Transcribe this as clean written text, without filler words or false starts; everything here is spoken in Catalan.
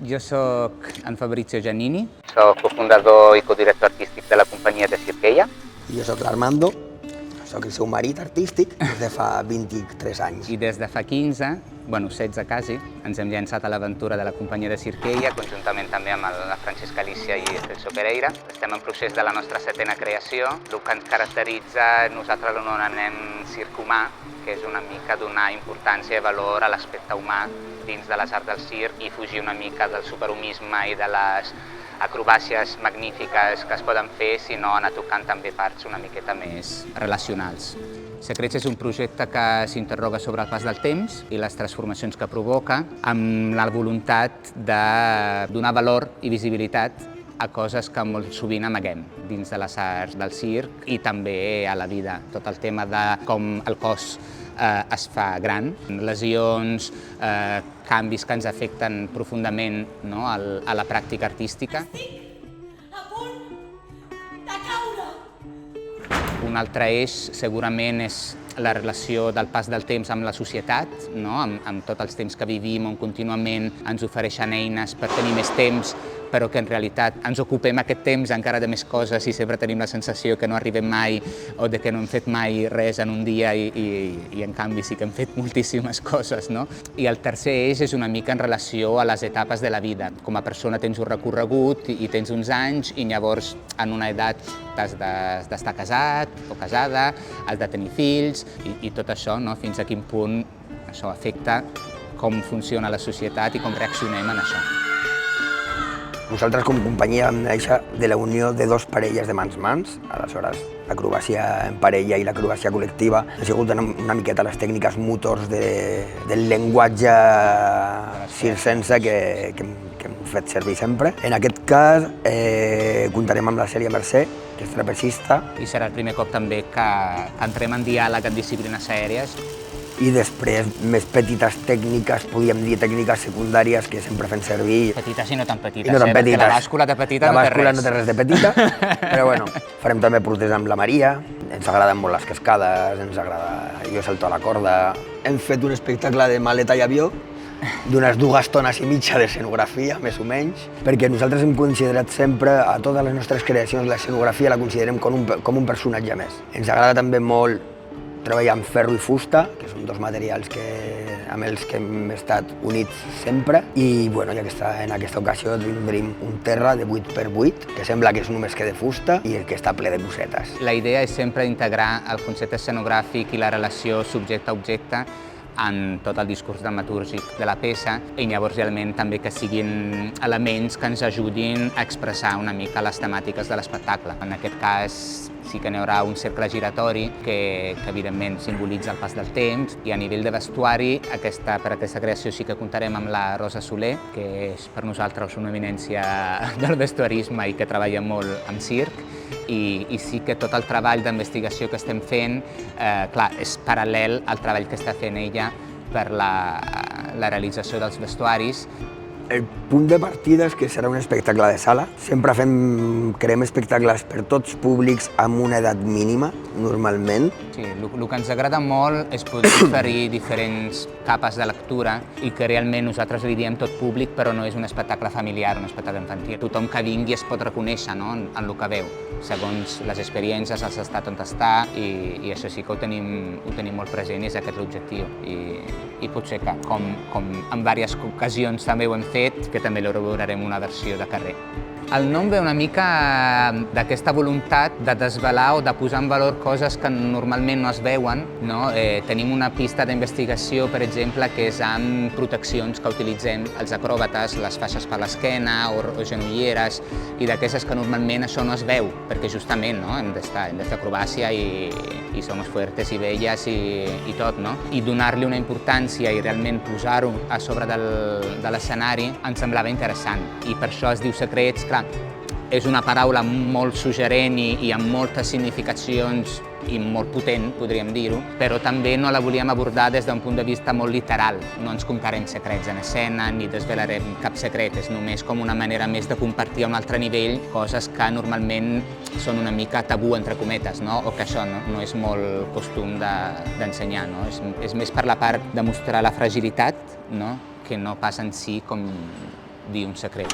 Jo sóc en Fabrizio Giannini. Soc cofundador i codirector artístic de la companyia de Cirqueia. Jo sóc l'Armando, sóc el seu marit artístic des de fa 23 anys. I des de fa 15, bueno, 16 quasi, ens hem llançat a l'aventura de la companyia de Cirqueia, conjuntament també amb la Francesca Alicia i Celso Pereira. Estem en procés de la nostra 7ª creació. El que ens caracteritza, nosaltres l'anomenem circ humà, que és una mica donar importància i valor a l'aspecte humà dins de les arts del circ i fugir una mica del superhumisme i de les acrobàcies magnífiques que es poden fer, sinó anar tocant també parts una miqueta més relacionals. Secrets és un projecte que s'interroga sobre el pas del temps i les transformacions que provoca, amb la voluntat de donar valor i visibilitat a coses que molt sovint amaguem dins de les arts del circ i també a la vida. Tot el tema de com el cos es fa gran, lesions, canvis que ens afecten profundament, no, a la pràctica artística. Estic a punt de caure! Un altre eix segurament és la relació del pas del temps amb la societat, no? amb tots els temps que vivim, on contínuament ens ofereixen eines per tenir més temps, però que en realitat ens ocupem aquest temps encara de més coses i sempre tenim la sensació que no arribem mai o de que no hem fet mai res en un dia i en canvi sí que hem fet moltíssimes coses. No? I el tercer eix és una mica en relació a les etapes de la vida. Com a persona tens un recorregut i tens uns anys i llavors en una edat has d'estar casat o casada, has de tenir fills i tot això, no? Fins a quin punt això afecta com funciona la societat i com reaccionem en això. Nosaltres com a companyia vam néixer de la unió de dos parelles de mans-mans, aleshores l'acrobàcia en parella i l'acrobàcia col·lectiva han sigut una miqueta les tècniques motors del llenguatge circense que hem fet servir sempre. En aquest cas comptarem amb la Cèlia Mercè, que és trapecista. I serà el primer cop també que entrem en diàleg en disciplines aèries. I després més petites tècniques, podríem dir tècniques secundàries que sempre fem servir. Petites i no tan petites, no tan petites. Perquè la bàscula de petita no té res. La bàscula no té res de petita, però bueno, farem també protesa amb la Maria, ens agraden molt les cascades, ens agrada, jo salto a la corda. Hem fet un espectacle de maleta i avió, d'unes 2 tones i mitja d'escenografia, més o menys, perquè nosaltres hem considerat sempre, a totes les nostres creacions, l'escenografia la considerem com un personatge més. Ens agrada també molt treballar amb ferro i fusta, que són dos materials amb els que hem estat units sempre. I bueno, en aquesta ocasió tindrem un terra de 8x8, que sembla que és només que de fusta i que està ple de cosetes. La idea és sempre integrar el concepte escenogràfic i la relació subjecte-objecte en tot el discurs dramatúrgic de la peça i llavors realment també que siguin elements que ens ajudin a expressar una mica les temàtiques de l'espectacle. En aquest cas sí que n'hi haurà un cercle giratori que evidentment simbolitza el pas del temps i a nivell de vestuari per aquesta creació sí que comptarem amb la Rosa Soler, que és per nosaltres una eminència del vestuarisme i que treballa molt amb circ i sí que tot el treball d'investigació que estem fent clar, és paral·lel al treball que està fent ella per la realització dels vestuaris. El punt de partida és que serà un espectacle de sala. Sempre creem espectacles per tots públics amb una edat mínima, normalment. Sí, el que ens agrada molt és poder oferir diferents capes de lectura i que realment nosaltres li diem tot públic, però no és un espectacle familiar, un espectacle infantil. Tothom que vingui es pot reconèixer, no?, en el que veu, segons les experiències, els estat on està, i això sí que ho tenim molt present i és aquest l'objectiu. I potser que, com en diverses ocasions també ho hem fet, que també elaborarem una versió de carrer. El nom ve una mica d'aquesta voluntat de desvelar o de posar en valor coses que normalment no es veuen. No? Tenim una pista d'investigació, per exemple, que és amb proteccions que utilitzem els acròbates, les faixes per l'esquena o genolleres, i d'aquestes que normalment això no es veu, perquè justament hem de fer acrobàcia i somos fuertes i belles i tot. No? I donar-li una importància i realment posar-ho a sobre de l'escenari ens semblava interessant. I per això es diu Secrets. Clar, és una paraula molt suggerent i amb moltes significacions i molt potent, podríem dir-ho, però també no la volíem abordar des d'un punt de vista molt literal. No ens contarem secrets en escena ni desvelarem cap secret, és només com una manera més de compartir a un altre nivell coses que normalment són una mica tabú, entre cometes, no? O que això no és molt costum d'ensenyar. No? És més per la part de mostrar la fragilitat, no? Que no pas en si com dir un secret.